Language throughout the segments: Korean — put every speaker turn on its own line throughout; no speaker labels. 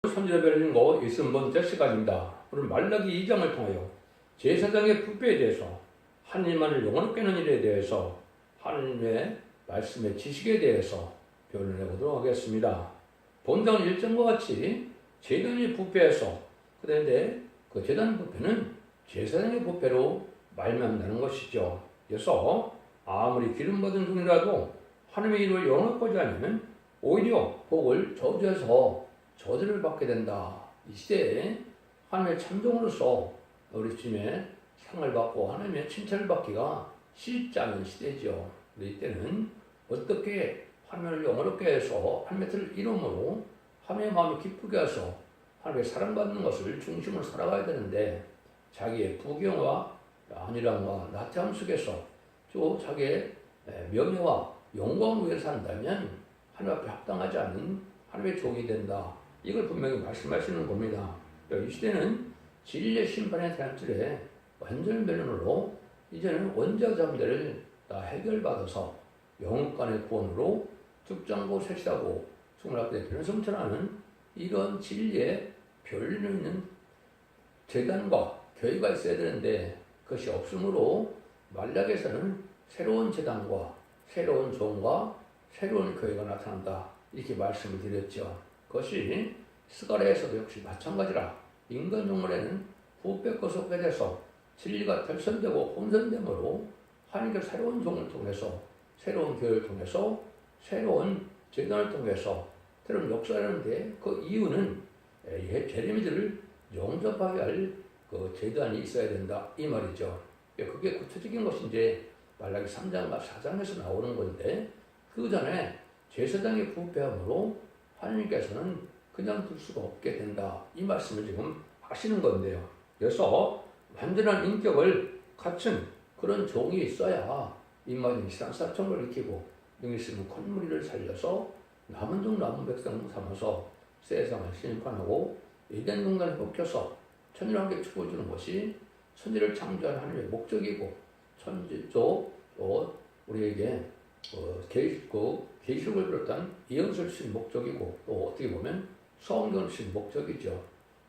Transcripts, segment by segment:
선지자별인고 61번째 시간입니다. 오늘 말라기 2장을 통하여 제사장의 부패에 대해서 하나님만을 영원히 깨는 일에 대해서 하나님의 말씀의 지식에 대해서 변론해 보도록 하겠습니다. 본장 1장과 같이 제단이 부패해서 그런데 그 제단 부패는 제사장의 부패로 말미암는 것이죠. 그래서 아무리 기름 받은 종이라도 하나님의 이름을 영업하지 않으면 오히려 복을 저주해서 저주를 받게 된다. 이 시대에 하나님의 참종으로서 우리 주님의 상을 받고 하나님의 칭찬을 받기가 쉽지 않은 시대죠. 이때는 어떻게 하나님을 영어롭게 해서 하나님의 뜻을 이름으로 하나님의 마음을 기쁘게 해서 하나님의 사랑받는 것을 중심으로 살아가야 되는데 자기의 부경과 안일함과 나태함 속에서 또 자기의 명예와 영광을 위해 산다면 하나님 앞에 합당하지 않은 하나님의 종이 된다. 이걸 분명히 말씀하시는 겁니다. 이 시대는 진리의 심판의 대안줄에 완전 변론으로 이제는 원죄 잠재를 다 해결받아서 영혼간의 구원으로 죽장고 셋이라고 숨을 앞에 변성천하는 이런 진리의 변론이 있는 재단과 교회가 있어야 되는데 그것이 없으므로 말락에서는 새로운 재단과 새로운 종과 새로운 교회가 나타난다. 이렇게 말씀을 드렸죠. 그것이 스가랴에서도 역시 마찬가지라. 인간 영혼에는 부패과 속해져서 진리가 결선되고 혼선됨으로 하나님께 새로운 종을 통해서 새로운 교회를 통해서 새로운 재단을 통해서 새로운 역사를 하는데 그 이유는 재림이들을 영접하게 할 그 재단이 있어야 된다 이 말이죠. 그게 구체적인 것이 이제 말라기 3장과 4장에서 나오는 건데 그 전에 제사장의 부패함으로 하나님께서는 그냥 둘 수가 없게 된다. 이 말씀을 지금 하시는 건데요. 그래서 완전한 인격을 갖춘 그런 종이 있어야 입맞은 시상사청을 익히고 능히 있으면 콧무리를 살려서 남은 종 남은 백성 삼아서 세상을 심판하고 에덴 동산에 복혀서 천일환경에 축복을 주는 것이 천지를 창조한 하나님의 목적이고 천지도 또 우리에게 계시록을 비롯한 예언서를 주신 목적이고 또 어떻게 보면 성경을 주신 목적이죠.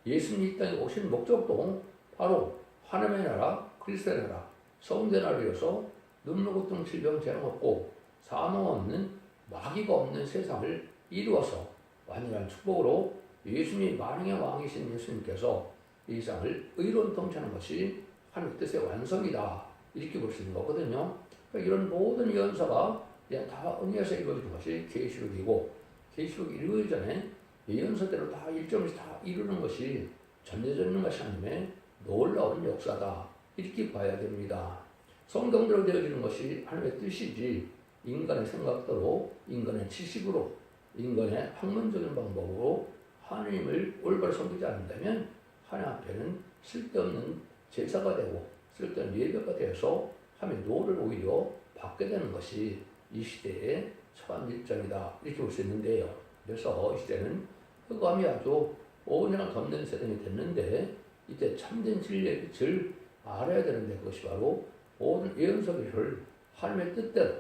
예수님이 이 땅에 오신 목적도 바로 하나님의 나라, 그리스도의 나라, 성전의 나라여서 눈물 고통 질병 재앙 없고 사망 없는 마귀가 없는 세상을 이루어서 완전한 축복으로 예수님이 만왕의 왕이신 예수님께서 이 세상을 의로운 통치하는 것이 하나님의 뜻의 완성이다. 이렇게 볼 수 있는 거거든요. 그러니까 이런 모든 예언서가 그냥 다 은혜에서 이루어지는 것이 계시록이고 계시록이 이루어지기 전에 예언서대로 다 일점씩 다 이루는 것이 전해져 있는 것이 하나님의 놀라운 역사다. 이렇게 봐야 됩니다. 성경대로 되어지는 것이 하나님의 뜻이지 인간의 생각대로 인간의 지식으로 인간의 학문적인 방법으로 하나님을 올바로 섬기지 않는다면 하나님 앞에는 쓸데없는 제사가 되고 쓸데없는 예배가 되어서 하나님의 노를 오히려 받게 되는 것이 이 시대의 처한 일정이다. 이렇게 볼 수 있는데요. 그래서 이 시대는 흑암이 아주 온전한 덮는 세상이 됐는데 이때 참된 진리의 빛을 알아야 되는데 그것이 바로 모든 예언서를 하나님의 뜻대로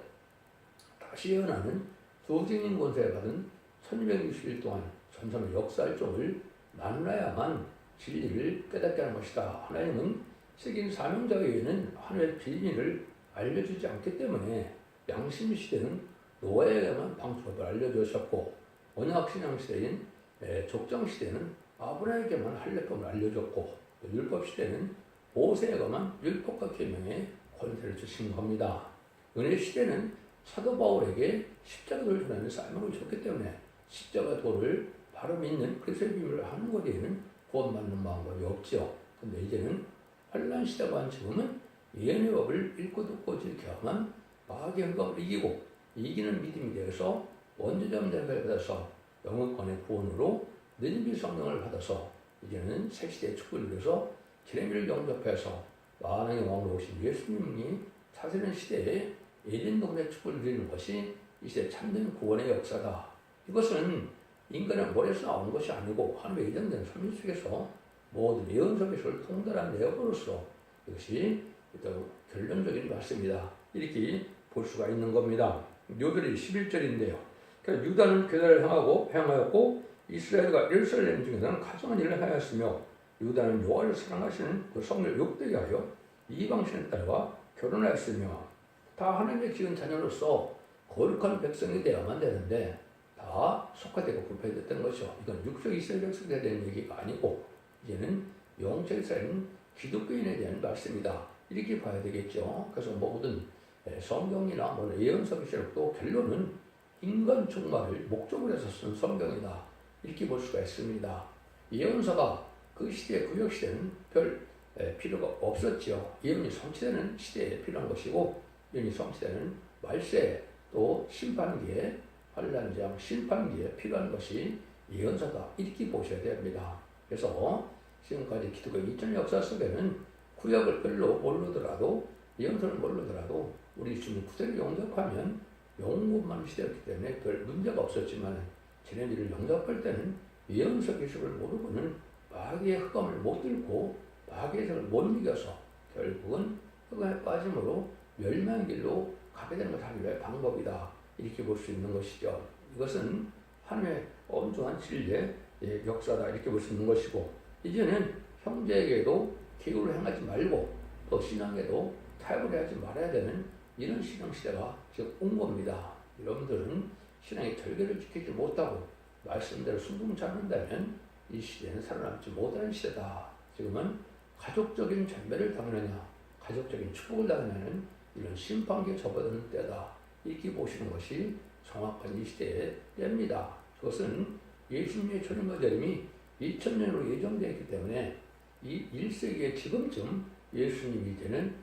다시 예언하는 두증인 권세를 받은 1260일 동안 전선의 역사일종을 만나야만 진리를 깨닫게 하는 것이다. 하나님은 책임 사명자 외에는 하나님의 비밀을 알려주지 않기 때문에 양심 시대는 노아에게만 방법을 알려주셨고 언약신앙 시대인 족장 시대는 아브라함에게만 할례법을 알려줬고 율법 시대는 모세에게만 율법과 계명의 권세를 주신 겁니다. 은혜 시대는 사도 바울에게 십자가를 전하는 사명을 줬기 때문에 십자가 도를 바로 믿는 그리스도의 비밀을 하는 것 외에는 구원받는 방법이 없죠. 근데 이제는 환란 시대가 한 지금은 예언의 법을 읽고 듣고 지켜야만 마귀의 흑암을 이기고 이기는 믿음이 되어서 원죄자들을 받아서 영혼권의 구원으로 느림비 성령을 받아서 이제는 새 시대의 축복을 위해서 제레미를 영접해서 만왕의 왕으로 오신 예수님이 사시는 시대에 에덴 동산의 축복을 누리는 것이 이 시대 참된 구원의 역사다. 이것은 인간의 머리에서 나오는 것이 아니고 하나님의 예정된 삶 속에서 모든 예언서비스를 통달한 내용으로서 이것이 결론적인 말씀이다. 이렇게 볼 수가 있는 겁니다. 요절이 11절인데요. 그러니까 유다는 괴다를 향하였고 이스라엘과 예루살렘 중에는 가증한 일을 하였으며 유다는 여호와를 사랑하시는 그 성을 욕되게 하여 이방신의 딸과 결혼하였으며 다 하나님의 지은 자녀로서 거룩한 백성이 되어야만 되는데 다 속화되고 불패됐던 것이요. 이건 육적 이스라엘 백성에 대한 얘기가 아니고 이제는 영적 이스라엘은 기독교인에 대한 말씀이다. 이렇게 봐야 되겠죠. 그래서 모든 성경이나 예언서 기록도 결론은 인간 종말을 목적으로 해서 쓴 성경이다. 이렇게 볼 수가 있습니다. 예언서가 그 시대, 구약 시대는 별 필요가 없었죠. 예언이 성취되는 시대에 필요한 것이고 예언이 성취되는 말세 또 심판기에 환란장 심판기에 필요한 것이 예언서다. 이렇게 보셔야 됩니다. 그래서 지금까지 기독교 2000년 역사 속에는 구약을 별로 모르더라도 예언서를 모르더라도 우리 주님 구세를 영접하면 영원만 시대였기 때문에 별 문제가 없었지만 쟤네들을 영접할 때는 예언서 기술을 모르고는 마귀의 흑암을 못 들고 마귀의 색을 못 이겨서 결국은 흑암에 빠짐으로 멸망의 길로 가게 되는 것이 하나님의 방법이다. 이렇게 볼 수 있는 것이죠. 이것은 하나님의 엄중한 진리의 역사다. 이렇게 볼 수 있는 것이고 이제는 형제에게도 기울을 행하지 말고 또 신앙에도 타협을 하지 말아야 되는 이런 신앙 시대가 지금 온 겁니다. 여러분들은 신앙의 절개를 지키지 못하고 말씀대로 순종치 않는다면 이 시대는 살아남지 못하는 시대다. 지금은 가족적인 전멸을 당하느냐 가족적인 축복을 당하는 이런 심판기에 접어드는 때다. 이렇게 보시는 것이 정확한 이 시대의 때입니다. 그것은 예수님의 초림과 재림이 2000년으로 예정되어 있기 때문에 이 1세기의 지금쯤 예수님이 이제는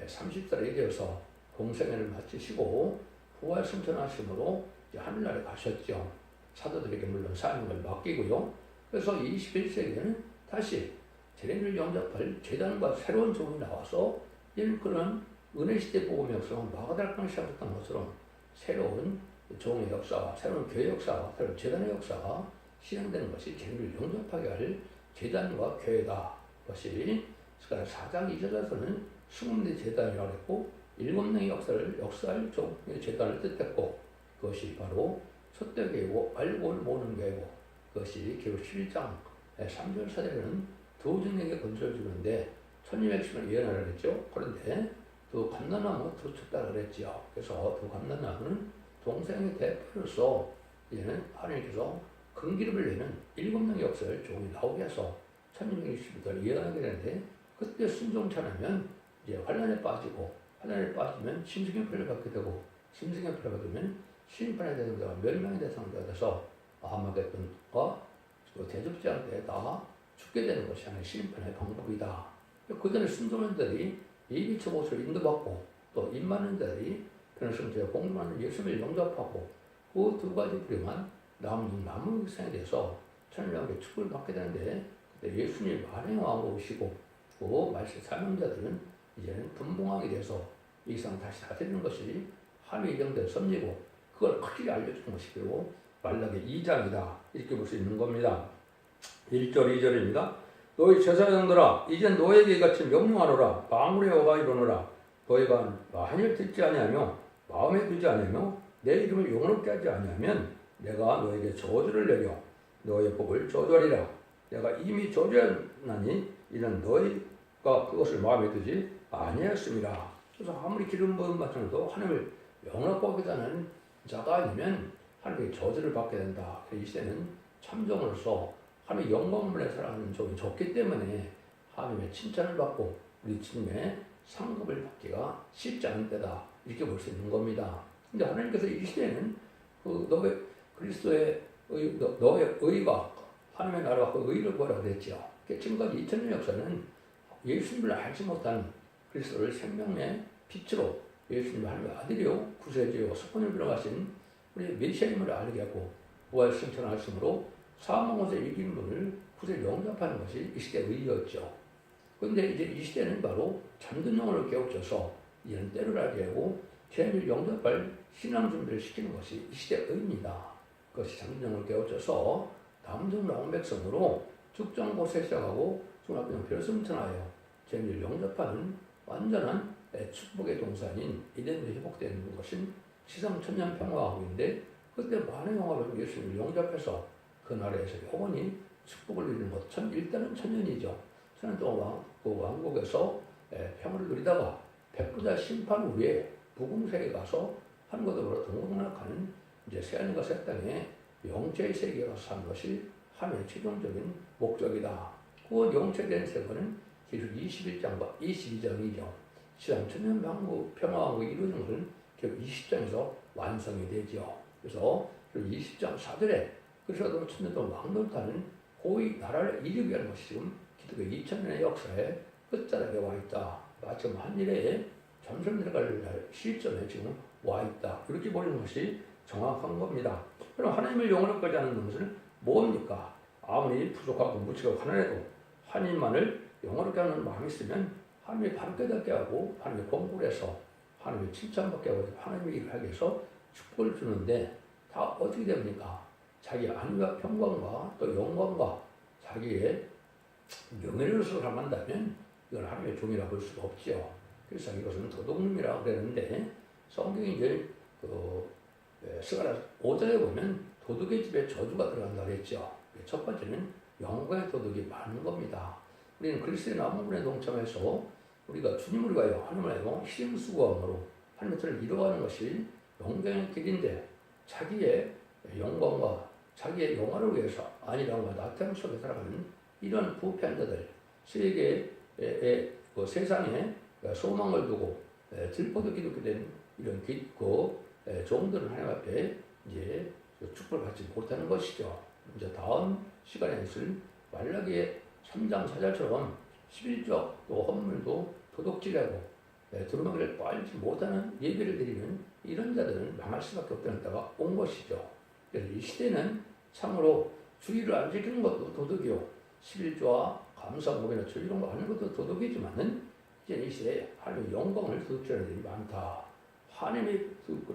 30살이 되어서 공생애를 마치시고 부활 승천하심으로 하늘나라에 가셨죠. 사도들에게 물론 사명을 맡기고요. 그래서 21세기에는 다시 쟤네를 영접할 제단과 새로운 종이 나와서 이런 그런 은혜시대 복음의 역사가 마가다락방 시작했던 것처럼 새로운 종의 역사와 새로운 교회 역사와 새로운 제단의 역사가 실행되는 것이 쟤네를 영접하게 할 제단과 교회다. 그것이 4장 2절에서는 20대 제단이라고 했고 7명의 역사할 종의 제단을 뜻했고 그것이 바로 첫대교회고 알고를 모으는 교회고 그것이 기록 11장 3절 4절에는 두 증에게 건설을 주는데 1200씩을 예언하라 그랬죠. 그런데 두 감람나무 두 쳤다 그랬죠. 그래서 두 감람나무는 동생의 대표로서 이제는 하나님께서 금기름을 내는 7명의 역사를 종이 나오게 해서 1260부터 예언하게 되는데 그때 순종치 않으면 이제 환란에 빠지고 환란에 빠지면 심승의 표를 받게 되고 심승의 표를 받으면 심판의 대상자가 멸망의 대상자가 돼서 아마겟돈과 대적자한테 다 죽게 되는 것이 하나의 심판의 방법이다. 그 전에 순종한 자들이 예비처 곳을 인도받고 또 임하는 자들이 변호성제에 공부하는 예수님을 영접하고 그 두 가지 부류만 나무 육상에 대해서 천일왕의 축복을 받게 되는데 그때 예수님 만행의 왕으로 오시고 그 말씀 사명자들은 이제는 분봉왕이 돼서 이 이상 다시 다스리는 것이 하나님의 예정된 섭리고 그걸 확실히 알려주는 것이 그리고 말라기 2장이다. 이렇게 볼 수 있는 겁니다. 1절 2절입니다. 너희 제사장들아 이제 너에게 이같이 명령하노라. 방울의 어가 이르노라. 너희가 만일 듣지 아니하며 마음에 두지 아니하며 내 이름을 영원롭게 하지 아니하면 내가 너에게 저주를 내려 너의 복을 저주하리라. 내가 이미 저주하나니 이는 너희가 그것을 마음에 두지 아니하였습니다. 그래서 아무리 기름 부음 받쳐도 하나님을 영원롭게 하는 자가 아니면 하나님의 저주를 받게 된다. 이 시대는 참종으로서 하나님의 영광문에 살아가는 종이 적기 때문에 하나님의 칭찬을 받고 우리 주님의 상급을 받기가 쉽지 않은 때다. 이렇게 볼 수 있는 겁니다. 근데 하나님께서 이 시대에는 너의 그리스도의 너의 의가 하나님의 나라와 그 의를 구하라 그랬죠. 지금까지 2000년 역사는 예수님을 알지 못한 그리스도를 생명의 빛으로 예수님을 하나님의 아들이요 구세주요 석권을 들어가신 우리 메시아임을 알게 하고 부활 승천하심으로 사망에서 이긴 분을 구세를 영접하는 것이 이 시대의 의였죠. 그런데 이제 이 시대는 바로 잠든 영혼을 깨우쳐서 이런 때를 알게 하고 죄를 영접할 신앙 준비를 시키는 것이 이 시대의 의입니다. 그것이 잠든 영혼을 깨우쳐서 남성 나온 백성으로 특정 곳에 시작하고 중학교 별승천하여 죄를 영접하는 완전한 축복의 동산인 이덴으로 회복되는 것은 지상 천년 평화하고인데 그때 많은 영화를 예수님을 영접해서 그 나라에서 영원히 축복을 누리는 것. 일단은 천년이죠. 천년 동안 그 왕국에서 평화를 누리다가 백부자 심판 후에 부궁세에 가서 하늘과 동공락하는 이제 새하늘과 새 땅에 영체의 세계에 가서 사는 것이 하나의 최종적인 목적이다. 그 영체된 세계는 계속 21장과 22장이죠. 시장 천년 평화왕국이 이루어진 것은 결국 20장에서 완성이 되죠. 그래서 20장 4절에 그리스도 천년 동안 왕노릇하는 고위 나라를 이루기 위한 것이 지금 기독교 2000년의 역사에 끝자락에 와 있다. 마치 한 일에 전설 내려갈 시점에 지금 와 있다. 이렇게 보는 것이 정확한 겁니다. 그럼 하나님을 영원하게 하는 것은 뭡니까? 아무리 부족하고 무지하고 가난해도 하나님만을 영원하게 하는 마음이 있으면 하나님이 바로 깨닫게 하고 하나님의 공부를 해서 하나님의 칭찬받게 하고 하나님의 일을 하게 해서 축복을 주는데 다 어떻게 됩니까? 자기 안위와 평강과 또 영광과 자기의 명예를 수락한다면 이건 하나님의 종이라고 볼 수가 없지요. 그래서 이것은 도둑놈이라고 그랬는데 성경이 이제 스가랴 5장에 보면 도둑의 집에 저주가 들어간다고 했죠. 첫 번째는 영광의 도둑이 많은 겁니다. 우리는 그리스도의 나무분에 동참해서 우리가 주님을 위하여 하나님을 알고 희생수고함으로 하나님의 뜻을 이루어가는 것이 영광의 길인데 자기의 영광과 자기의 영화를 위해서 아니라고 나태함 속에 살아가는 이런 부패한 자들 세계의 세상에 소망을 두고 들포도 기독교 된 이런 종들은 하나님 앞에 이제 축복을 받지 못하는 것이죠. 이제 다음 시간에 있을 말라기의 3장 4절처럼 11조 또 헌물도 도둑질하고 두루마기를 빨지 못하는 예배를 드리는 이런 자들은 망할 수밖에 없다는 때가 온 것이죠. 그래서 이 시대는 참으로 주의를 안 지키는 것도 도둑이요 11조와 감사 목에놓죠 이런 거 하는 것도 도둑이지만은 이제 이 시대에 하나님의 영광을 도둑질하는 일이 많다. 하나님의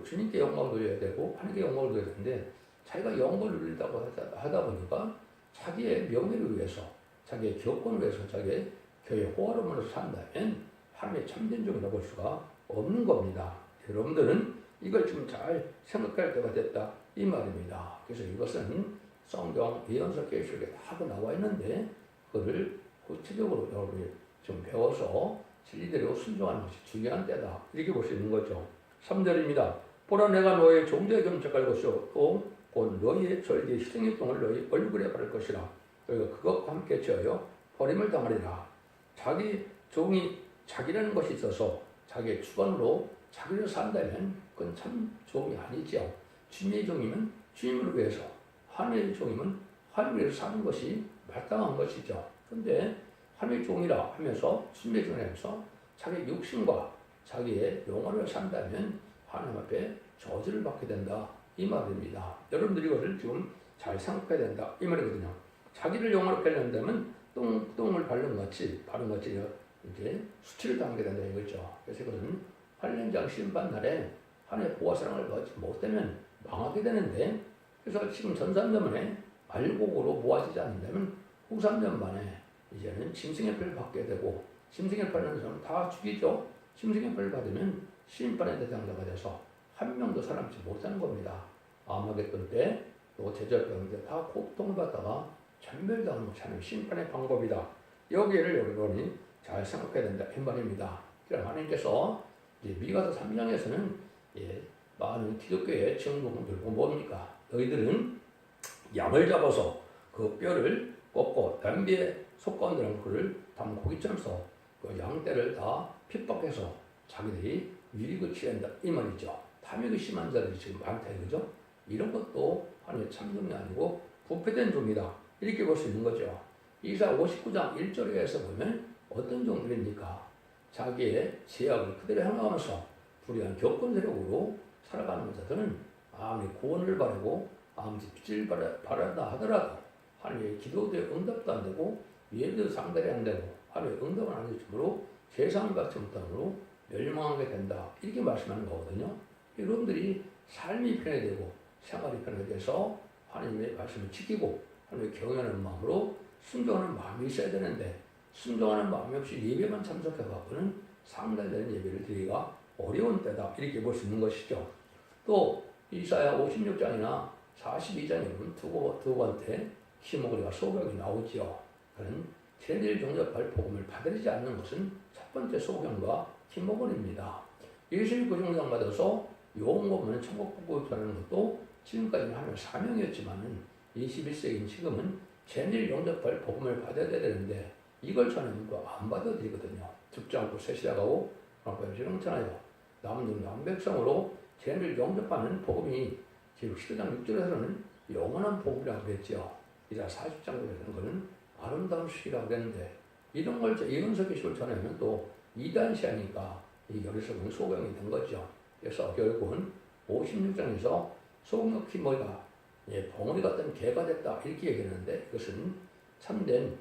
주님께 영광을 돌려야 되고 하나님께 영광을 돌려야 되는데 자기가 영광을 누리려고 하다 보니까 자기의 명예를 위해서 자기의 교권을 위해서 자기의 교회 호화로만으로 산다면 하나님의 참된 종이라고 볼 수가 없는 겁니다. 여러분들은 이걸 지금 잘 생각할 때가 됐다 이 말입니다. 그래서 이것은 성경 예언서 계시록에 다 나와 있는데 그거를 구체적으로 여러분이 좀 배워서 진리대로 순종하는 것이 중요한 때다 이렇게 볼 수 있는 거죠. 3절입니다. 보라 내가 너의 종자에 점착할 것이요 또 곧 너희의 절기의 희생의 똥을 너희 얼굴에 바를 것이라 너희가 그것과 함께 지어요 버림을 당하리라. 자기 종이 자기라는 것이 있어서 자기의 주관으로 자기를 산다면 그건 참 종이 아니죠. 주님의 종이면 주님을 위해서 하나님의 종이면 하나님을 위해서 사는 것이 마땅한 것이죠. 그런데 하나님의 종이라 하면서 주님의 종이라면서 자기 육신과 자기의 영혼을 산다면 하나님 앞에 저주를 받게 된다 이 말입니다. 여러분들이 이것을 지금 잘 생각해야 된다 이 말이거든요. 자기를 영혼을 펴낸다면 똥을 바른 같이 이제 수치를 당하게 된다 이거죠. 그래서 이것은 환란장 심판날에 하나님의 보호 사랑을 받지 못하면 망하게 되는데 그래서 지금 전 3년 만에 알곡으로 모아지지 않는다면 후 3년 만에 이제는 짐승의 표를 받게 되고 짐승의 표를 받는 사람은 다 죽이죠. 짐승의 표를 받으면 심판의 대상자가 돼서 한 명도 살아남지 못하는 겁니다. 아마겟돈 때 또 제절병 때 다 고통을 받다가 전멸당하는 것이 하나님의 심판의 방법이다. 여기를 여러분이 잘 생각해야 된다 이 말입니다. 그럼 하나님께서 이제 미가서 3장에서는 많은 기독교의 증거를 들고 뭡니까? 너희들은 양을 잡아서 그 뼈를 꺾고 냄비에 솥가운데는 그를 담은 고기처럼 써 그 양떼를 다 핍박해서 자기들이 유익을 취한다 이 말이죠. 탐욕이 심한 자들이 지금 많다 이거죠. 이런 것도 하나님의 참종이 아니고 부패된 종이다 이렇게 볼 수 있는 거죠. 이사 59장 1절에서 보면 어떤 종들입니까? 자기의 제약을 그대로 행하면서 불의한 교권 세력으로 살아가는 자들은 아무리 구원을 바라고 아무리 빛을 바란다 하더라도 하나님의 기도에 응답도 안 되고 예배도 상달이 안 되고 하나님의 응답을 안 해주므로 세상을 받지 못함으로 멸망하게 된다 이렇게 말씀하는 거거든요. 여러분들이 삶이 편해되고 생활이 편해져서 하나님의 말씀을 지키고 하나님의 경외하는 마음으로 순종하는 마음이 있어야 되는데 순종하는 마음이 없이 예배만 참석해갖고는 상달되는 예배를 드리기가 어려운 때다 이렇게 볼 수 있는 것이죠. 또 이사야 56장이나 42장에 보면 두 번째 기목으리가 소경이 나오지요. 그는 제일 영접할 복음을 받아들이지 않는 것은 첫 번째 소경과 기목으리입니다. 예수의 구종장 받아서 요원고문은 천국 복음을 전하는 것도 지금까지는 하나님의 사명이었지만은 21세기인 지금은 제일 영접할 복음을 받아야 되는데 이걸 전하면 또 안 받아들이거든요. 듣지 않고 세시다가고 영천하여 남는 남백성으로 제일 영접하는 복음이 지금 10장 6절에서는 영원한 복음이라고 그랬죠. 이자 40장에서는 그는 아름다운 시기라고 그랬는데 이런 걸 이은석의 식을 전하면 또 이단시하니까 이 여기서는 소경이 된 거죠. 그래서 결국은 56장에서 소경의 머리가 봉우리 같은 개가 됐다 이렇게 얘기했는데 이것은 참된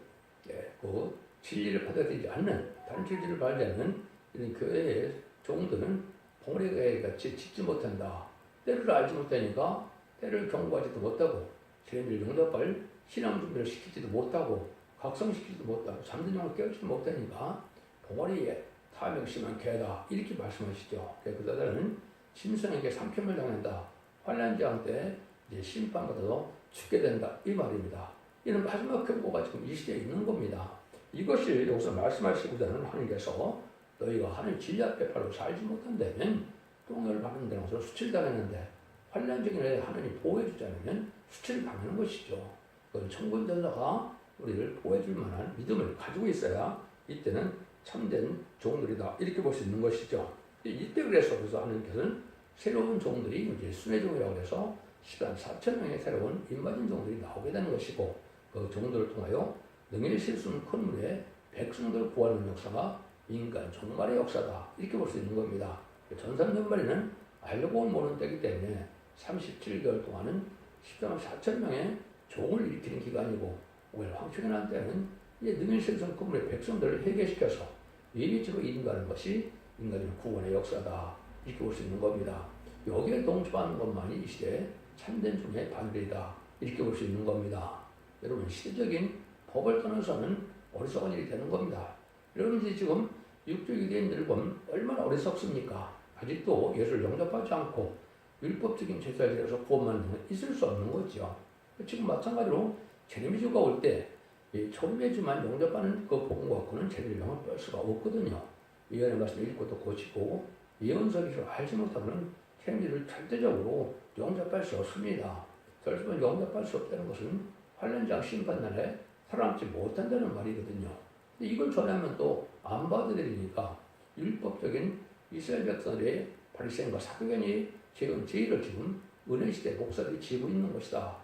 그 진리를 받아들이지 않는 다른 진리를 받지 않는 이런 교회의 종들은 봉우리 같이 짓지 못한다. 때를 알지 못하니까 때를 경고하지도 못하고 제일 영접할 신앙 준비를 시키지도 못하고 각성시키지도 못하고 잠든 영을 깨우지도 못하니까 봉우리에 탐욕 심한 개다 이렇게 말씀하시죠. 그들은 짐승에게 삼킴을 당한다. 환난장 때 이제 심판받아서 죽게 된다 이 말입니다. 이런 마지막 경고가 지금 이 시대에 있는 겁니다. 이것이 여기서 말씀하시고자는 하나님께서 너희가 하나님 진리 앞에 바로 살지 못한다면 똥을 받는 데는 수치를 당했는데 환난중에 하나님 보호해주지 않으면 수치를 당하는 것이죠. 그건 천군전사가 우리를 보호해줄 만한 믿음을 가지고 있어야 이때는 참된 종들이다 이렇게 볼 수 있는 것이죠. 이때 그래서 하나님께서는 새로운 종들이 이제 순회종이라고 해서 10만 4천 명의 새로운 입맞은 종들이 나오게 되는 것이고 그 종들을 통하여 능히 실수는 큰 물에 백성들 구하는 역사가 인간 종말의 역사다 이렇게 볼 수 있는 겁니다. 전산전말에는 알고 모르는 때이기 때문에 37개월 동안은 10만 4천 명의 종을 일으키는 기간이고 오히려 황충연한 때는 이제 능히 실수는 큰 물에 백성들을 회개시켜서 예비적으로 인도하는 것이 인간의 구원의 역사다 이렇게 볼 수 있는 겁니다. 여기에 동조하는 것만이 이 시대의 참된 종의 반대이다 이렇게 볼 수 있는 겁니다. 여러분 시대적인 법을 떠나서는 어리석은 일이 되는 겁니다. 여러분들이 지금 육조 유대인들을 보면 얼마나 어리석습니까? 아직도 예수를 영접하지 않고 율법적인 제사를 지어서 구원받는 건 있을 수 없는 거죠. 지금 마찬가지로 재림주가 올 때 초림의주만 영접하는 그 복음 갖고는 재림을 뺄 수가 없거든요. 예언의 말씀 읽고 또 고치고 예언서기를 알지 못하면 재림주를 절대적으로 영접할 수 없습니다. 결국은 영접할 수 없다는 것은 환난장 심판날에 살아남지 못한다는 말이거든요. 근데 이걸 전하면 또 안 받아들이니까 율법적인 이스라엘 백성들의 바리새인과 사교견이 지은 죄를 지금 은혜시대 목사들이 짓고 있는 것이다.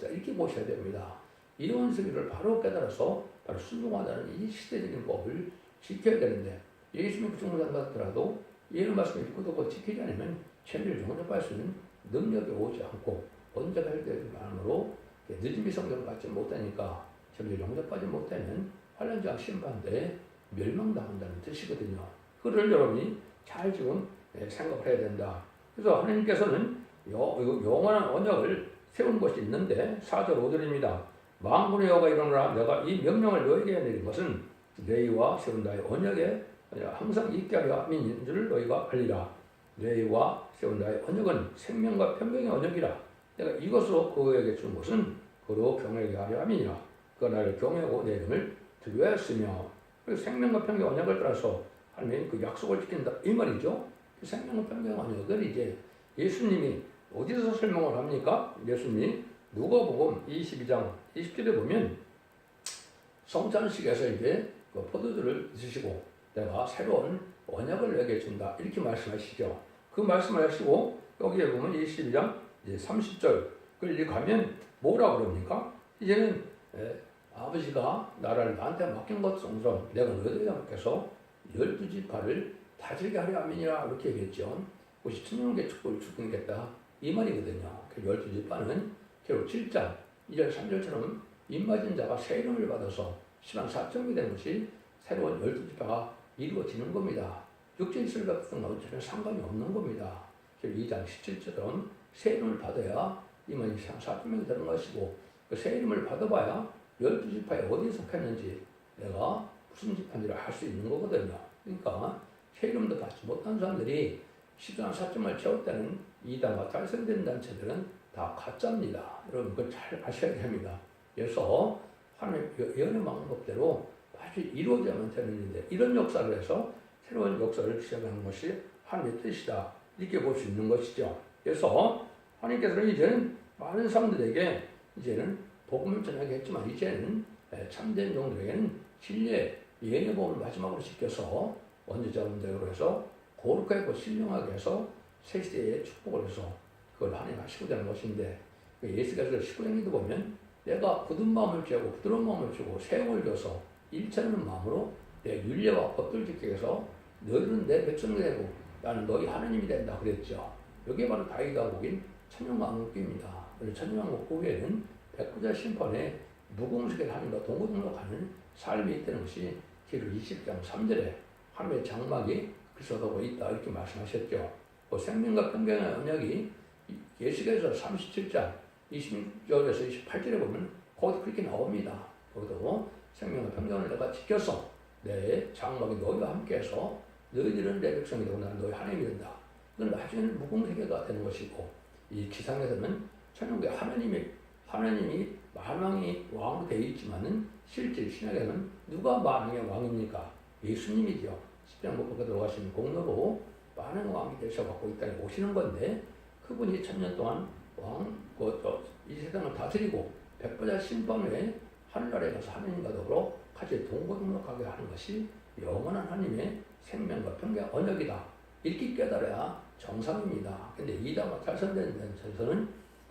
이렇게 보셔야 됩니다. 이런 세계를 바로 깨달아서 바로 순종하다는 이 시대적인 법을 지켜야 되는데 예수님의 구속을 받더라도 이런 말씀을 읽고 듣고 지키지 않으면 천리를 영접할 수 있는 능력이 오지 않고 언제가 헬때의 마음으로 늦음이 성경을 받지 못하니까 천리를 영접하지 못하면 환난장 심판대에 멸망당한다는 뜻이거든요. 그를 여러분이 잘 지금 생각을 해야 된다. 그래서 하나님께서는 영원한 언약을 세운 것이 있는데 4절 5절입니다. 만군의 여호와가 이르노라 내가 이 명령을 너에게 내린 것은 너희와 세운 나의 언약에 항상 있게 하려 함인 줄 너희가 알리라. 너희와 세운 나의 언약은 생명과 평강의 언약이라. 내가 이것으로 그에게 준 것은 그로 경외하게 하려 함이니라. 그가 나를 경외하고 내 이름을 두려워했으며 그래서 생명과 평강의 언약을 따라서 하나님이 그 약속을 지킨다 이 말이죠. 그 생명과 평강의 언약을 이제 예수님이 어디서 설명을 합니까? 예수님이 누가복음 22장 20절에 보면 성찬식에서 이제 그 포도주를 드시고 내가 새로운 언약을 내게 준다 이렇게 말씀하시죠. 그 말씀을 하시고 여기에 보면 22장 30절 그걸 가면 뭐라 그럽니까? 이제는 아버지가 나를 나한테 맡긴 것처럼 내가 너희에게 맡겨서 12지파를 다스리게 하려 함이니라 이렇게 얘기했죠. 혹시 천년계 축복을 주겠다 이 말이거든요. 그 12지파는 결국 7장 2절 3절처럼 입맞은 자가 새 이름을 받아서 10만 4천이 되는 것이 새로운 12지파가 이루어지는 겁니다. 육체 이슬 같은 것은 전혀 상관이 없는 겁니다. 결국 2장 17절처럼 새 이름을 받아야 이만이 10만 4천명이 되는 것이고 그 새 이름을 받아봐야 12지파에 어디에 속했는지 내가 무슨 지파인지를 알 수 있는 거거든요. 그러니까 새 이름도 받지 못한 사람들이 10만 4천을 채울 때는 이단과 달성된 단체들은 다 가짜입니다. 여러분 그걸 잘 아셔야 됩니다. 그래서 하나님 예언의 방법대로 아주 이루어져야만 되는 일인데 이런 역사를 해서 새로운 역사를 시작하는 것이 하나님의 뜻이다. 이렇게 볼 수 있는 것이죠. 그래서 하나님께서는 이제는 많은 사람들에게 이제는 복음을 전하게 했지만 이제는 참된 종들에게는 진리의 예언의 복음을 마지막으로 지켜서 원죄자분들로 해서 거룩하고 신령하게 해서 새 시대에 축복을 해서 그걸 하나님 하시고자 하는 것인데 예수께서 19장에도 보면 내가 굳은 마음을 주고 부드러운 마음을 주고 세용을 줘서 일치하는 마음으로 내 윤례와 법도를 지키게 해서 너희는 내 백성이 되고 나는 너희 하나님이 된다 그랬죠. 여기에 바로 다윗 왕국인 천년왕국입니다. 천년왕국 후에는 백부자 심판에 무공식의 하나님과 동고동락하는 삶이 있다는 것이 기록 20장 3절에 하나님의 장막이 그리스도하고 있다 이렇게 말씀하셨죠. 생명과 평강의 언약이 예수께서 37장 26절에서 28절에 보면 거기도 그렇게 나옵니다. 거기도 생명과 평강을 내가 지켜서 내 장막이 너희와 함께해서 너희들은 내 백성이 되고 나는 너희 하나님이 된다. 이건 나중에는 무공세계가 되는 것이고 이 기상에서는 천국에 하나님이 만왕이 왕으로 되어 있지만은 실제 신약에는 누가 만왕의 왕입니까? 예수님이죠. 십자가 못 박혀 들어가신 공로로 만왕의 왕이 되셔갖고 이 땅에 오시는 건데 그분이 1000년 동안 이 세상을 다스리고 백보자 심판 후에 하늘나라에 가서 하나님과 더불어 같이 동고동락하게 하는 것이 영원한 하나님의 생명과 평강 언약이다. 이렇게 깨달아야 정상입니다. 근데 이단과 탈선된 데서는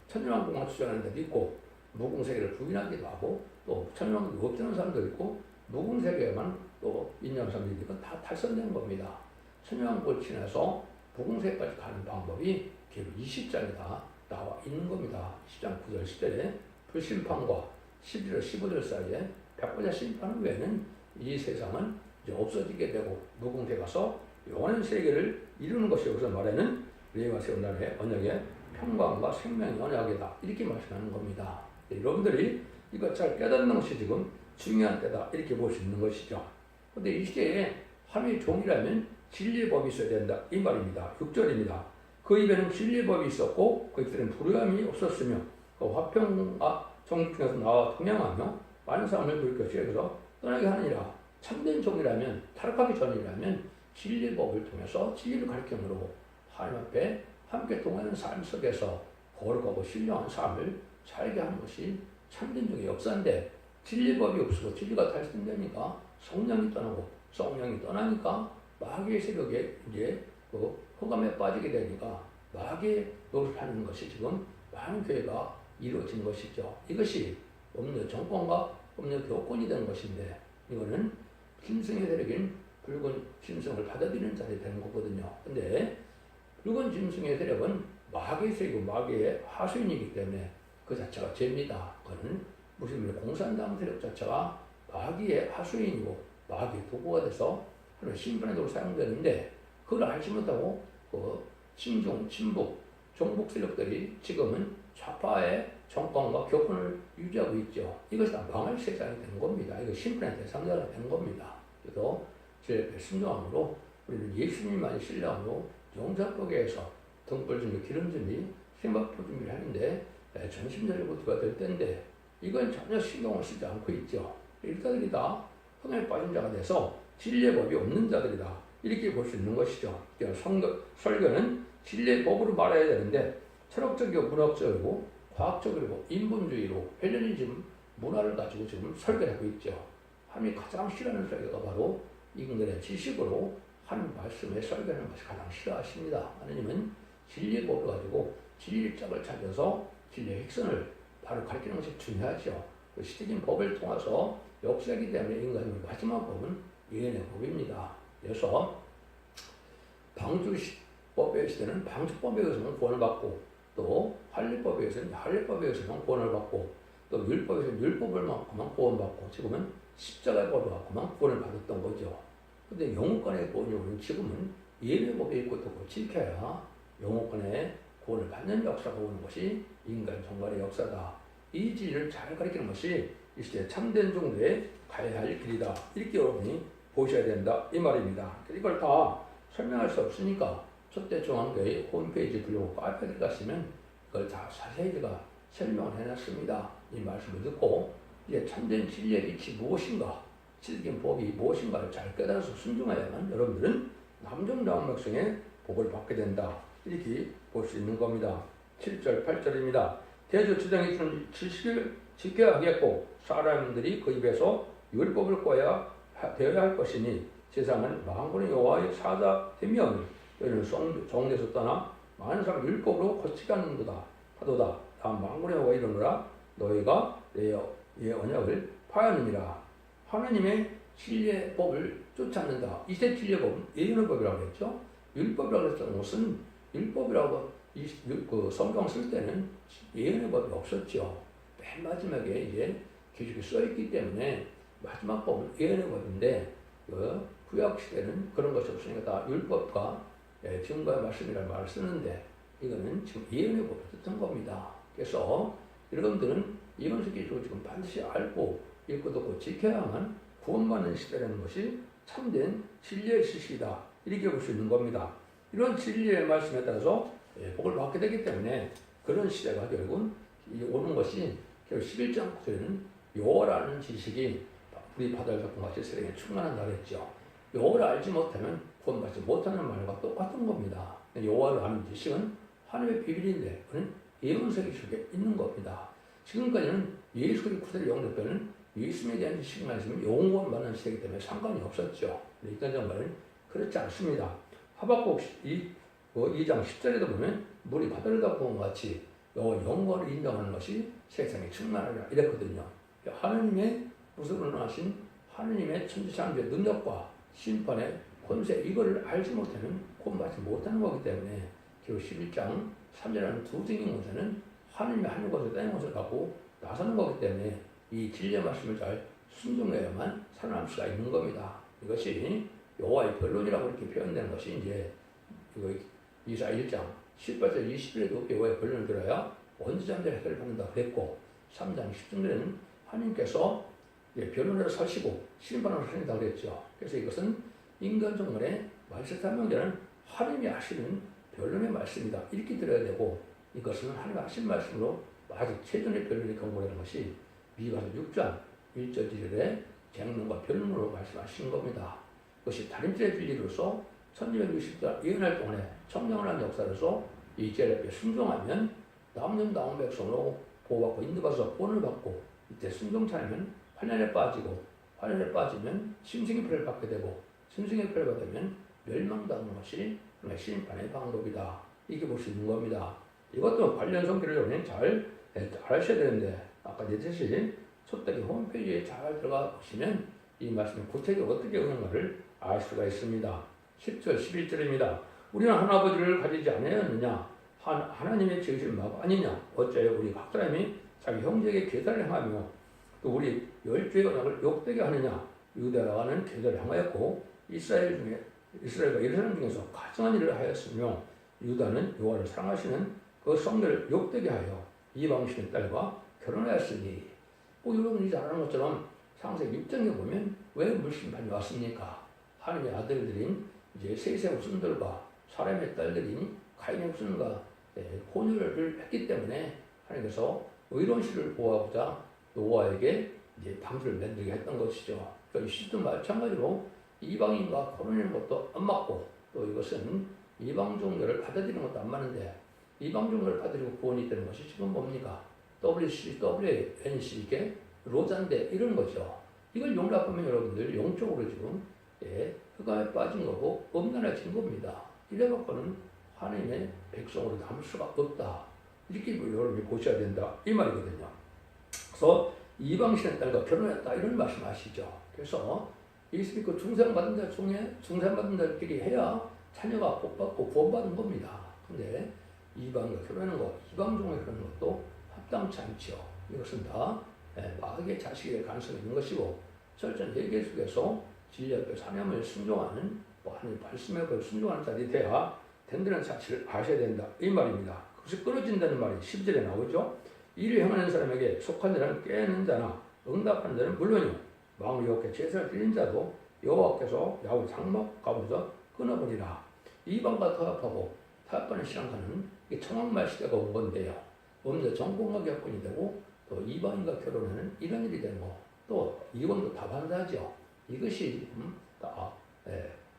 천년왕국만 주장하는 데도 있고 무궁세계를 부인하기도 하고 또 천년왕국이 없다는 사람도 있고 무궁세계만 또 인정하는 사람들이 있고 다 탈선된 겁니다. 천년왕국을 지나서 무궁세계까지 가는 방법이 기록 20장에 다 나와 있는 겁니다. 10장 9절 10절에 불심판과 11절 15절 사이에 백보자 심판 후에는 이 세상은 이제 없어지게 되고 무궁세 가서 영원한 세계를 이루는 것이 여기서 말하는 레이와 세운날의 언약의 평강과 생명의 언약이다. 이렇게 말씀하는 겁니다. 여러분들이 이거 잘 깨닫는 것이 지금 중요한 때다. 이렇게 볼 수 있는 것이죠. 그런데 이 시대에 하나님의 종이라면 진리의 법이 있어야 된다. 이 말입니다. 6절입니다. 그 입에는 진리의 법이 있었고 그 입에는 불의함이 없었으며 그 화평과 정직에서 나와 동행하며 많은 사람을 부릴 것이요. 그래서 떠나게 하느니라. 참된 종이라면 타락하기 전이라면 진리의 법을 통해서 진리를 가르침으로 하나님 앞에 함께 동행하는 삶 속에서 거룩하고 신령한 삶을 살게 하는 것이 참된 종의 역사인데 진리의 법이 없어서 진리가 탈선되니까 성령이 떠나고 성령이 떠나니까 마귀의 세력에 이제 그 흑암에 빠지게 되니까 마귀의 노릇하는 것이 지금 많은 교회가 이루어진 것이죠. 이것이 법률 정권과 법률 교권이 되는 것인데 이거는 짐승의 세력인 붉은 짐승을 받아들이는 자들이 되는 거거든요. 근데 붉은 짐승의 세력은 마귀의 세력이고 마귀의 하수인이기 때문에 그 자체가 죄입니다. 그거는 무슬림의 공산당 세력 자체가 마귀의 하수인이고 마귀의 도구가 돼서 하나의 심판의 도구로 사용되는데 그걸 알지 못하고 그 친중, 친북, 종북 세력들이 지금은 좌파의 정권과 교권을 유지하고 있죠. 이것이 다 망할 세상이 되는 겁니다. 이거 심판의 대상자가 되는 겁니다. 그래서 제 순종함으로 우리는 예수님만이 신뢰함으로 용사법에서 등불 준비, 기름 준비, 생밥풀 준비를 하는데 전심전력부터가 될 때인데 이건 전혀 신경을 쓰지 않고 있죠. 일자들이 다 흥에 빠진 자가 돼서 진리의 법이 없는 자들이다. 이렇게 볼 수 있는 것이죠. 설교는 진리의 법으로 말해야 되는데 철학적이고 문학적이고 과학적이고 인본주의로 헬레니즘 문화를 가지고 지금 설교를 하고 있죠. 하나님이 가장 싫어하는 설교가 바로 인간의 지식으로 하는 말씀에 설교하는 것이 가장 싫어하십니다. 하나님은 진리의 법을 가지고 진리의 짝을 찾아서 진리의 핵심을 바로 가르치는 것이 중요하죠. 그 시대적인 법을 통해서 역사이기 때문에 인간의 마지막 법은 예언의 법입니다. 그래서 방주법에 의해서는 방주법에 의해서는 구원을 받고 또 할례법에 의해서는 할례법에 의해서는 구원을 받고 또 율법에 의해서는 율법을만큼만 구원받고 지금은 십자가의 법을 갖고만 구원을 받았던 거죠. 근데 영혼권의 구원이 지금은 예배의 법에 있고 또 지켜야 영혼권의 구원을 받는 역사가 오는 것이 인간 정갈의 역사다. 이 진리를 잘 가르치는 것이 이 시대의 참된 종교에 가야 할 길이다. 이렇게 여러분이 보셔야 된다. 이 말입니다. 이걸 다 설명할 수 없으니까 첫대 중앙교회 홈페이지 들려고 카페에 들어가시면 그걸 다 자세히 제가 설명을 해놨습니다. 이 말씀을 듣고 이제 참된 진리의 빛이 무엇인가, 지적인 법이 무엇인가를 잘 깨달아서 순종해야만 여러분들은 남정다운 백성의 복을 받게 된다. 이렇게 볼 수 있는 겁니다. 7절, 8절입니다. 대저지정이 주는 지식을 지켜야 하겠고 사람들이 그 입에서 율법을 꿔야 되어야 할 것이니 세상은 만군의 여호와의 사자되며 너희는 종에서 떠나 많은 사람 율법으로 거치지 않는도다 하도다. 다음 만군의 여호와 이르노라 너희가 내 언약을 파하느니라. 하나님의 진리의 법을 쫓아낸다. 이세 진리의 법은 예언의 법이라고 했죠. 율법이라고 했던 것은 율법이라고 그 성경 쓸 때는 예언의 법이 없었죠. 맨 마지막에 이제 기록이 써있기 때문에 마지막 법은 예언의 법인데 그 구약 시대는 그런 것이 없으니까 다 율법과 증거의 말씀이라는 말을 쓰는데 이거는 지금 예언의 법을 뜻한 겁니다. 그래서 여러분들은 이런 기록을 지금 반드시 알고 읽고 듣고 지켜야만 구원받는 시대라는 것이 참된 진리의 지식이다. 이렇게 볼 수 있는 겁니다. 이런 진리의 말씀에 따라서 복을 받게 되기 때문에 그런 시대가 결국은 오는 것이 결국 11장 9절에는 여호와라는 지식이 우리 바다를 덮은 같이 세상에 충만한다 그랬죠. 여호와를 알지 못하면 구원받지 못하는 말과 똑같은 겁니다. 여호와를 아는 지식은 하나님의 비밀인데 그는 예언서기 속에 있는 겁니다. 지금까지는 예수 그리스도의 영접자는 예수님에 대한 지식만 있으면 영원 받는 시대이기 때문에 상관이 없었죠. 이런 정말은 그렇지 않습니다. 하박국 2장 10절에도 보면 물이 바다를 덮은 것 같이 여호와 영광을 인정하는 것이 세상에 충만하리라 이랬거든요. 하나님의 무속으로 하신 하나님의 천지창조의 능력과 심판의 권세 이거를 알지 못하면 구원받지 못하는 거기 때문에 결국 11장 3절에는 두 등의 모세는 하나님의 하늘 곳을 떼는 것을 갖고 나서는 거기 때문에 이 진리의 말씀을 잘 순종해야만 살아남을 수가 있는 겁니다. 이것이 여호와의 변론이라고 이렇게 표현되는 것이 이제 이거 이사 1장 18절 20절에도 여호와의 변론을 들어야 원죄자들의 해결을 받는다 그랬고 3장 10절에는 하나님께서 변론을 서시고 심판을 하신다 그랬죠. 그래서 이것은 인간 정말의 말세탄명자는 하나님이 하시는 변론의 말씀이다. 이렇게 들어야 되고 이것은 하나님이 하신 말씀으로 아주 최전의 변론이 경고하는 것이 미가서 6장 1절 2절에 쟁론과 변론으로 말씀하신 겁니다. 그것이 다림질의 진리로서 1260년 예언할 동안에 청정을 한 역사로서 이 제일 앞에 순종하면 남는 백성으로 보호받고 인도받아서 본을 받고 이때 순종치 않으면 환난에 빠지고 환난에 빠지면 심승의 표를 받게 되고 심승의 표를 받으면 멸망당하는 것이 심판의 방법이다. 이렇게 볼 수 있는 겁니다. 이것도 관련 성경을 여러분이 잘 알아셔야 되는데 아까 얘기했듯이 초대기 홈페이지에 잘 들어가 보시면 이 말씀이 구체적으로 어떻게 응용하를 알 수가 있습니다. 10절 11절입니다. 우리는 하나아버지를 가지지 않았느냐 하나님의 지으신 마가 아니냐 어째요 우리 각 사람이 자기 형제에게 계산을 행하며 또 우리 열주의 언약을 욕되게 하느냐 유다라는 계산을 행하였고 이스라엘과 예루살렘 중에서 가증한 일을 하였으며 유다는 여호와를 사랑하시는 그 성들을 욕되게 하여 이방신의 딸과 결혼하였으니 여러분이 잘 아는 것처럼 창세기 6장에 보면 왜 물심판이 왔습니까? 하나님의 아들들인 이제 셋의 후손들과 사람의 딸들인 가인의 후손과 혼혈을 했기 때문에 하나님께서 의로운 씨를 보호하고자 노아에게 이제 방주를 만들게 했던 것이죠. 이 시도 마찬가지로 이방인과 결혼하는 것도 안 맞고 또 이것은 이방 종교를 받아들이는 것도 안 맞는데 이방 종교를 받아들이고 구원이 되는 것이 지금 뭡니까? WC, WNC 이게 로잔데 이런 거죠. 이걸 용납하면 여러분들 영적으로 지금 흑암에 빠진 거고 음란해진 겁니다. 이래갖고는 하나님의 백성으로 남을 수가 없다. 이렇게 여러분이 보셔야 된다. 이 말이거든요. 그래서 이방신의 딸과 결혼했다. 이런 말씀 아시죠? 그래서 예수 믿고 중생받은 자 중에 중생받은 자들끼리 해야 자녀가 복받고 구원받는 겁니다. 근데 이방과 결혼하는 것, 이방종에 그러는 것도 합당치 않죠. 이것은 다 마귀의 자식이 될 가능성이 있는 것이고 철저한 회개 속에서 진리 앞에 사념을 순종하는 하나님 말씀에 순종하는 자들이 돼야 된다는 사실을 아셔야 된다. 이 말입니다. 그것이 끊어진다는 말이 10절에 나오죠. 이를 행하는 사람에게 속한 자는 깨는 자나 응답하는 자는 물론이요 마음을 여호와께 제사를 드린 자도 여호와께서 야훼 장막 가운데서 끊어버리라. 이방과 타협하고 타협하는 신앙사는 청황말 시대가 온 건데요. 범죄 전공과 결혼이 되고 또 이방인과 결혼하는 이런 일이 되는 거. 또 이혼도 다반사죠. 이것이 지금 다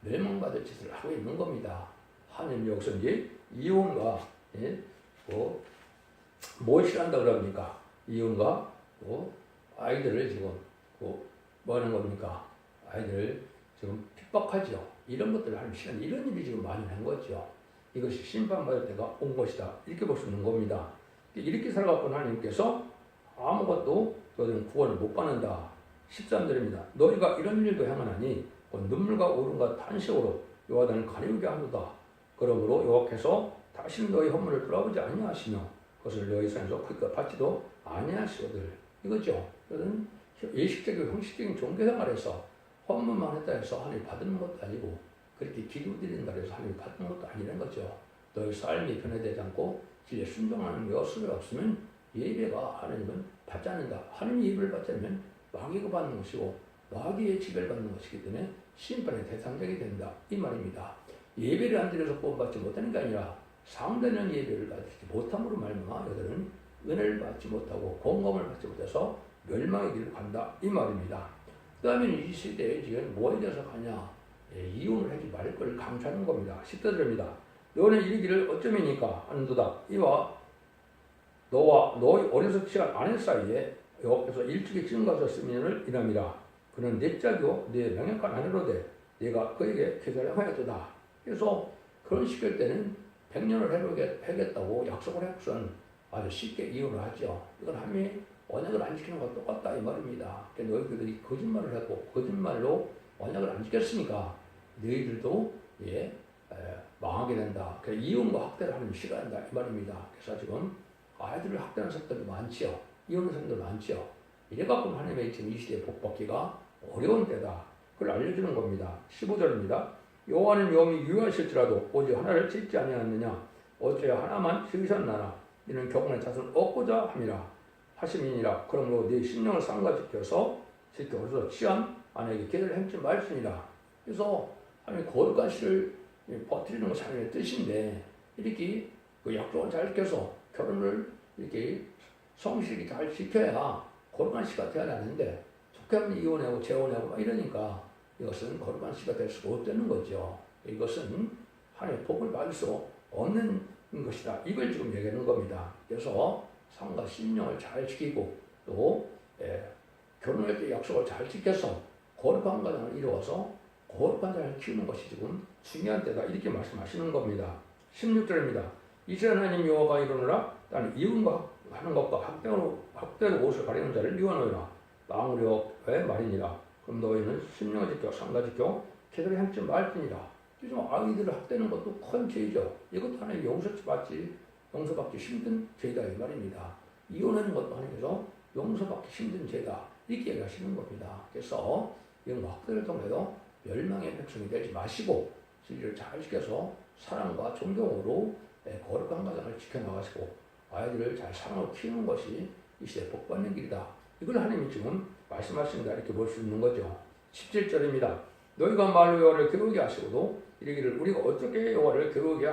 멸망받을 짓을 하고 있는 겁니다. 하나님 여기서 이제 이혼과 무엇을 한다 그럽니까? 이혼과 아이들을 지금 뭐 하는 겁니까? 아이들을 지금 핍박하죠. 이런 것들을 하는 시간, 이런 일이 지금 많이 난 거죠. 이것이 심판받을 때가 온 것이다. 이렇게 볼 수 있는 겁니다. 이렇게 살아갖고 하나님께서 아무것도 너희는 구원을 못 받는다. 13절입니다. 너희가 이런 일도 행하나니 눈물과 울음과 탄식으로 여호와를 가리우게 하도다. 그러므로 여호와께서 다시는 너희 허물을 돌아보지 아니하시며 그것을 너희 손에서 그것 받지도 아니하시거들. 이거죠. 이것은 예식적이고 형식적인 종교생활에서 헌문만 했다 해서 하나님 받는 것도 아니고 그렇게 기도드린다 해서 하나님 받는 것도 아니라는 거죠. 너희 삶이 변화되지 않고 진리에 순종하는 여수가 없으면 예배가 하나님은 받지 않는다. 하나님 예배를 받지 않으면 마귀가 받는 것이고 마귀의 지배를 받는 것이기 때문에 심판의 대상자가 된다. 이 말입니다. 예배를 안 드려서 구원받지 못하는 게 아니라 상대는 예배를 받지 못함으로 말미암아 여들은 은혜를 받지 못하고 공감을 받지 못해서 멸망의 길을 간다. 이 말입니다. 그 다음에 이 시대에 지금 뭐에 대해서 가냐? 이혼을 하지 말 걸 강조하는 겁니다. 10절입니다. 너는 이르기를 어쩌면이니까 하는도다. 이와 너와 너의 어려서 취한 아내 사이에 여호와께서 일찍이 증거하셨으면을 이람이라. 그는 내 짝이요 내 명약한 아내로되 내가 그에게 계사를 하였도다. 그래서 그런 시킬 때는 100년을 해보겠다고 약속을 했으면 아주 쉽게 이혼을 하죠. 이건 하나님이 언약을 안 지키는 것과 똑같다 이 말입니다. 그러니까 너희들이 거짓말을 했고 거짓말로 언약을 안 지켰으니까 너희들도 망하게 된다. 그래서 이혼과 학대를 하는 싫어한다 이 말입니다. 그래서 지금 아이들을 학대하는 사람들도 많지요. 이혼하는 사람들도 많지요. 이래갖고 하나님의 지금 이 시대에 복받기가 어려운 때다. 그걸 알려주는 겁니다. 15절입니다. 여호와는 영이 유하실지라도 오직 하나를 짓지 아니하느냐. 어째야 하나만 지으셨나나. 이는 경건의 자손을 얻고자 함이라 하심이니라. 그러므로 네 심령을 삼가지켜서 지켜서 취한 아내에게 계를 행치 말지니라. 그래서 하나님 거룩한 씨를 버티는 것이 하나님의 뜻인데 이렇게 그 약속을 잘 지켜서 결혼을 이렇게 성실히 잘 지켜야 거룩한 씨가 되어야 하는데 좋게 하면 이혼하고 재혼하고 막 이러니까 이것은 거룩한 씨가 될 수가 없다는 거죠. 이것은 하나님의 복을 받을 수 없는 것이다. 이걸 지금 얘기하는 겁니다. 그래서 상과 신령을 잘 지키고 또 결혼할 때 약속을 잘 지켜서 거룩한 가정을 이루어서 거룩한 자를 키우는 것이 지금 중요한 때다. 이렇게 말씀하시는 겁니다. 16절입니다. 이스라엘 하나님 여호와가 이르노라. 나는 이혼과 하는 것과 학대로 옷을 가리는 자를 미워하노라. 망우려의 말이니라. 그럼 너희는 신령을 지켜 상가 지켜 계절에 행치 말지니라. 요즘 아이들을 학대하는 것도 큰 죄죠. 이것도 하나님 용서받기 힘든 죄다 이 말입니다. 이혼하는 것도 하나님께서 용서받기 힘든 죄다 이렇게 얘기하시는 겁니다. 그래서 이런 학대를 통해서 멸망의 백성이 되지 마시고 진리를 잘 지켜서 사랑과 존경으로 거룩한 가정을 지켜나가시고 아이들을 잘 사랑으로 키우는 것이 이 시대에 복받는 길이다. 이걸 하나님이 지금 말씀하신다 이렇게 볼 수 있는 거죠. 17절입니다. 너희가 말로 여호와를 괴로우게 하시고도 이르기를 우리가 어떻게 여호와를 괴로우게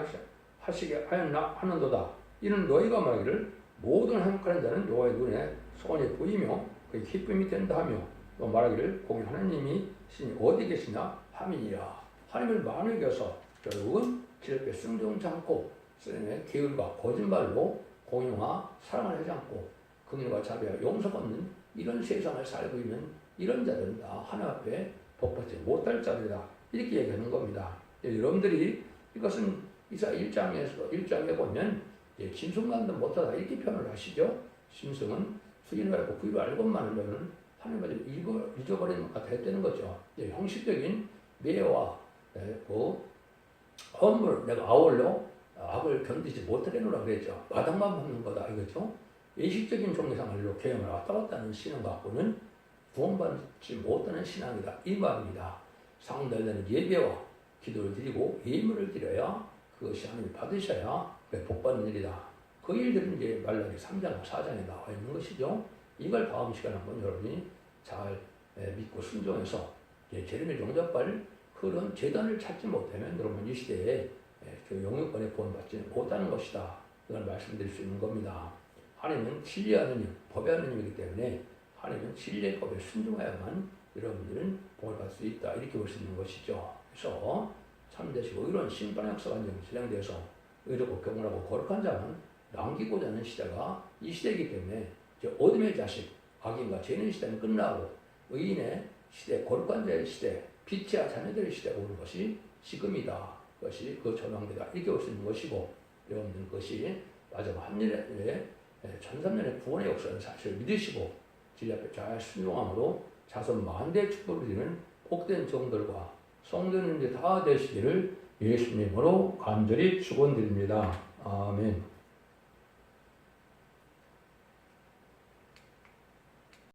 하시게 하였나 하는도다. 이는 너희가 말하기를 모든 행복하는 자는 여호와의 눈에 소원이 보이며 그의 기쁨이 된다 하며 또 말하기를 공의 하나님이 신이 어디 계시냐 함이니라. 하나님을 많이 여겨서 결국은 지럽게 순종치 않고 쓰임의 게을과 거짓말로 공의와 사랑을 하지 않고 긍휼과 자비와 용서받는 이런 세상을 살고 있는 이런 자들은 다 하나님 앞에 복받지 못할 자들이다. 이렇게 얘기하는 겁니다. 여러분들이 이것은 이사 1장에 보면 짐승간도 못하다 이렇게 표현을 하시죠. 짐승은 수인을 알고 구유를 알고만 하면 하나님을 잊어버리는 것 같아 했다는 거죠. 형식적인 매와 허물 내가 아울러 악을 견디지 못하겠노라 그랬죠. 마당만 받는 거다 이거죠. 예식적인 종교생활로 개혁을 왔다 갔다 하는 신앙 갖고는 구원받지 못하는 신앙이다 이 말입니다. 상달되는 예배와 기도를 드리고 예물을 드려야 그것이 하나님 받으셔야 복받는 일이다. 그 일들은 이제 말라기 3장 4장에 나와 있는 것이죠. 이걸 다음 시간에 한번 여러분이 잘 믿고 순종해서 재림의 종잡발 그런 재단을 찾지 못하면 여러분 이 시대에 그 영역권에 구원받지 못하는 것이다. 이걸 말씀드릴 수 있는 겁니다. 하나님은 진리하는 일, 법의하는 일이기 때문에 하나님은 진리의 법에 순종하여만 여러분들은 복을 받을 수 있다. 이렇게 볼 수 있는 것이죠. 그래서 참되시고 이런 심판의 역사가 진행되어서 의롭고 경건하고 거룩한 자만 남기고자 하는 시대가 이 시대이기 때문에 이제 어둠의 자식, 악인과 죄인의 시대는 끝나고 의인의 시대, 거룩한 자의 시대, 빛의 자녀들의 시대가 오는 것이 지금이다. 그것이 그 전황대다. 이렇게 볼 수 있는 것이고 여러분들은 그것이 마지막 한일의 천삼년의 구원의 역사는 사실을 믿으시고 진리 앞에 잘 순종함으로 자손 만대의 축복을 드리는 복된 종들과 성도님들이 다 되시기를 예수님으로 간절히 축원드립니다. 아멘.